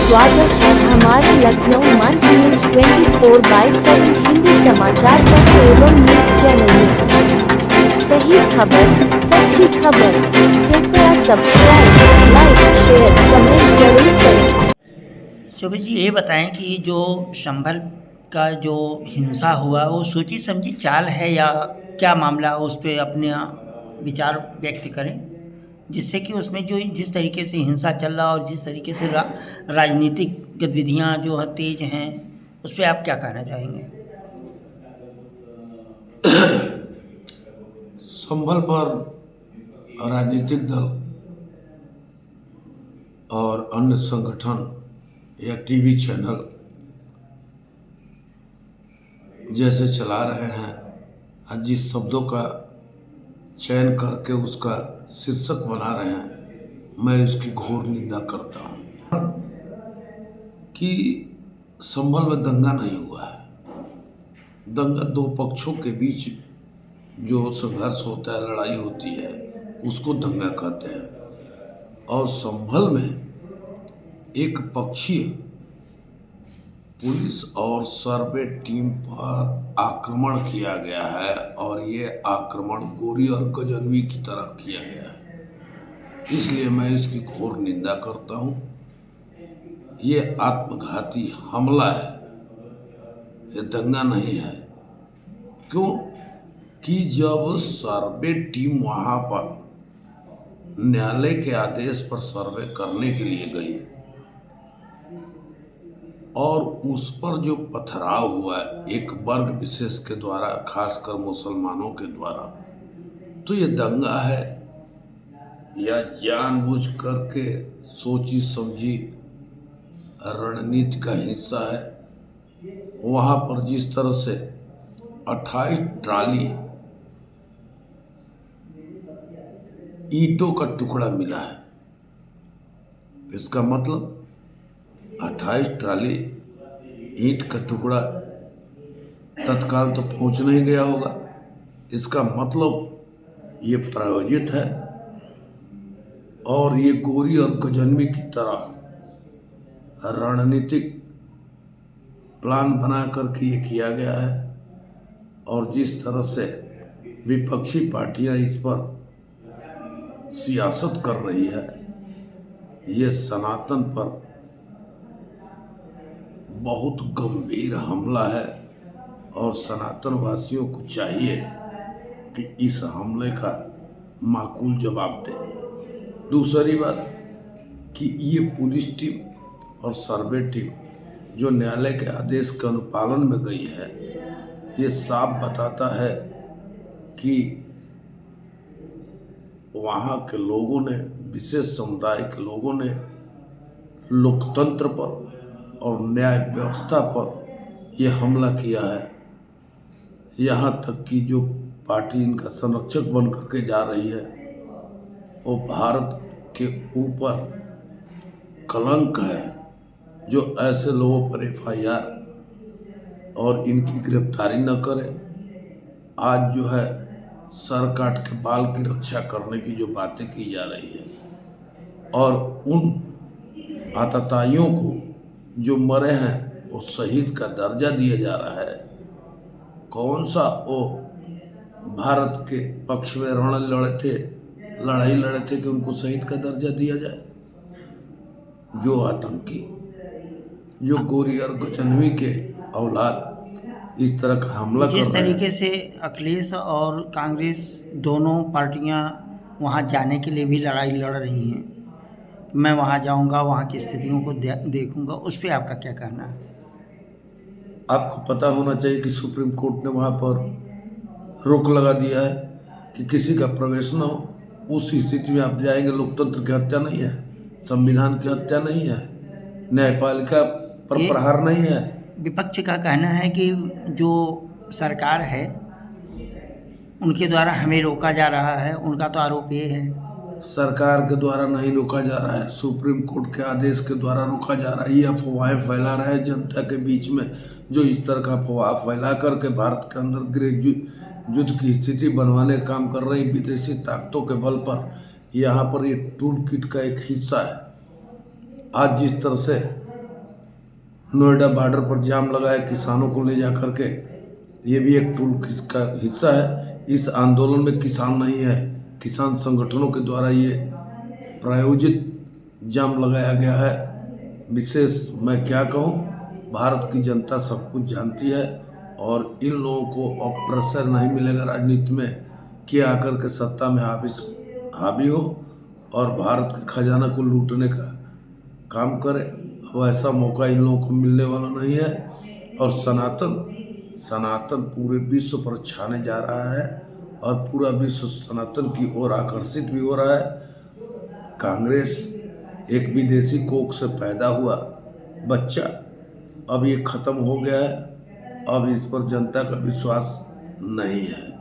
स्वागत है हमारे लखनऊ मंच न्यूज 24/7 हिंदी समाचार पत्र एवं न्यूज चैनल में सही खबर, सच्ची खबर। कृपया सब्सक्राइब, लाइक, शेयर, कमेंट जरूर करें। शोभित जी, ये बताएं कि जो संभल का जो हिंसा हुआ वो सोची समझी चाल है या क्या मामला है, उस पर अपने विचार व्यक्त करें, जिससे कि उसमें जो जिस तरीके से हिंसा चल रहा और जिस तरीके से राजनीतिक गतिविधियां जो है तेज हैं, उस पर आप क्या कहना चाहेंगे? संभल पर राजनीतिक दल और अन्य संगठन या टीवी चैनल जैसे चला रहे हैं, जिस शब्दों का चयन करके उसका शीर्षक बना रहे हैं, मैं उसकी घोर निंदा करता हूँ कि संभल में दंगा नहीं हुआ है। दंगा दो पक्षों के बीच जो संघर्ष होता है, लड़ाई होती है, उसको दंगा कहते हैं। और संभल में एक पक्षीय पुलिस और सर्वे टीम पर आक्रमण किया गया है और ये आक्रमण गोरी और गजनवी की तरफ किया गया है। इसलिए मैं इसकी घोर निंदा करता हूँ। ये आत्मघाती हमला है, ये दंगा नहीं है। क्यों कि जब सर्वे टीम वहाँ पर न्यायालय के आदेश पर सर्वे करने के लिए गई और उस पर जो पथराव हुआ एक वर्ग विशेष के द्वारा, खासकर मुसलमानों के द्वारा, तो ये दंगा है या जानबूझ करके सोची समझी रणनीति का हिस्सा है। वहाँ पर जिस तरह से 28 ट्राली ईंटों का टुकड़ा मिला है, इसका मतलब 28 ट्राली ईंट का टुकड़ा तत्काल तो पहुंच नहीं गया होगा। इसका मतलब ये प्रायोजित है और ये गोरी और गजनवी की तरह रणनीतिक प्लान बना करके ये किया गया है। और जिस तरह से विपक्षी पार्टियां इस पर सियासत कर रही है, ये सनातन पर बहुत गंभीर हमला है और सनातन वासियों को चाहिए कि इस हमले का माकूल जवाब दे। दूसरी बात कि ये पुलिस टीम और सर्वे टीम जो न्यायालय के आदेश के अनुपालन में गई है, ये साफ बताता है कि वहाँ के लोगों ने, विशेष समुदाय के लोगों ने लोकतंत्र पर और न्याय व्यवस्था पर यह हमला किया है। यहाँ तक कि जो पार्टी इनका संरक्षक बन करके जा रही है, वो भारत के ऊपर कलंक है जो ऐसे लोगों पर FIR और इनकी गिरफ्तारी न करे। आज जो है सर काट के बाल की रक्षा करने की जो बातें की जा रही है और उन आतताइयों को जो मरे हैं वो शहीद का दर्जा दिया जा रहा है। कौन सा वो भारत के पक्ष में लड़ाई लड़े थे कि उनको शहीद का दर्जा दिया जाए? जो आतंकी, जो गोरी और गजनवी के औलाद इस तरह का हमला कर रहे हैं। जिस तरीके से अखिलेश और कांग्रेस दोनों पार्टियां वहां जाने के लिए भी लड़ाई लड़ रही हैं, मैं वहां जाऊंगा, वहां की स्थितियों को देखूंगा, उस पर आपका क्या कहना है? आपको पता होना चाहिए कि सुप्रीम कोर्ट ने वहाँ पर रोक लगा दिया है कि किसी का प्रवेश न हो। उस स्थिति में आप जाएंगे, लोकतंत्र की हत्या नहीं है, संविधान की हत्या नहीं है, न्यायपालिका पर प्रहार नहीं है। विपक्ष का कहना है कि जो सरकार है उनके द्वारा हमें रोका जा रहा है, उनका तो आरोप ये है। सरकार के द्वारा नहीं रोका जा रहा है, सुप्रीम कोर्ट के आदेश के द्वारा रोका जा रहा है। ये अफवाहें फैला रहा है जनता के बीच में, जो इस तरह का अफवाह फैला करके भारत के अंदर गृह युद्ध की स्थिति बनवाने का काम कर रही विदेशी ताकतों के बल पर। यहाँ पर ये टूल किट का एक हिस्सा है। आज जिस तरह से नोएडा बॉर्डर पर जाम लगाए किसानों को ले जा करके, ये भी एक टूल का हिस्सा है। इस आंदोलन में किसान नहीं है, किसान संगठनों के द्वारा ये प्रायोजित जाम लगाया गया है। विशेष मैं क्या कहूँ, भारत की जनता सब कुछ जानती है और इन लोगों को अब प्रेशर नहीं मिलेगा राजनीति में कि आकर के सत्ता में हावी हो और भारत के खजाना को लूटने का काम करे। अब ऐसा मौका इन लोगों को मिलने वाला नहीं है और सनातन पूरे विश्व पर छाने जा रहा है और पूरा विश्व सनातन की ओर आकर्षित भी हो रहा है। कांग्रेस एक विदेशी कोख से पैदा हुआ बच्चा, अब ये खत्म हो गया है। अब इस पर जनता का विश्वास नहीं है।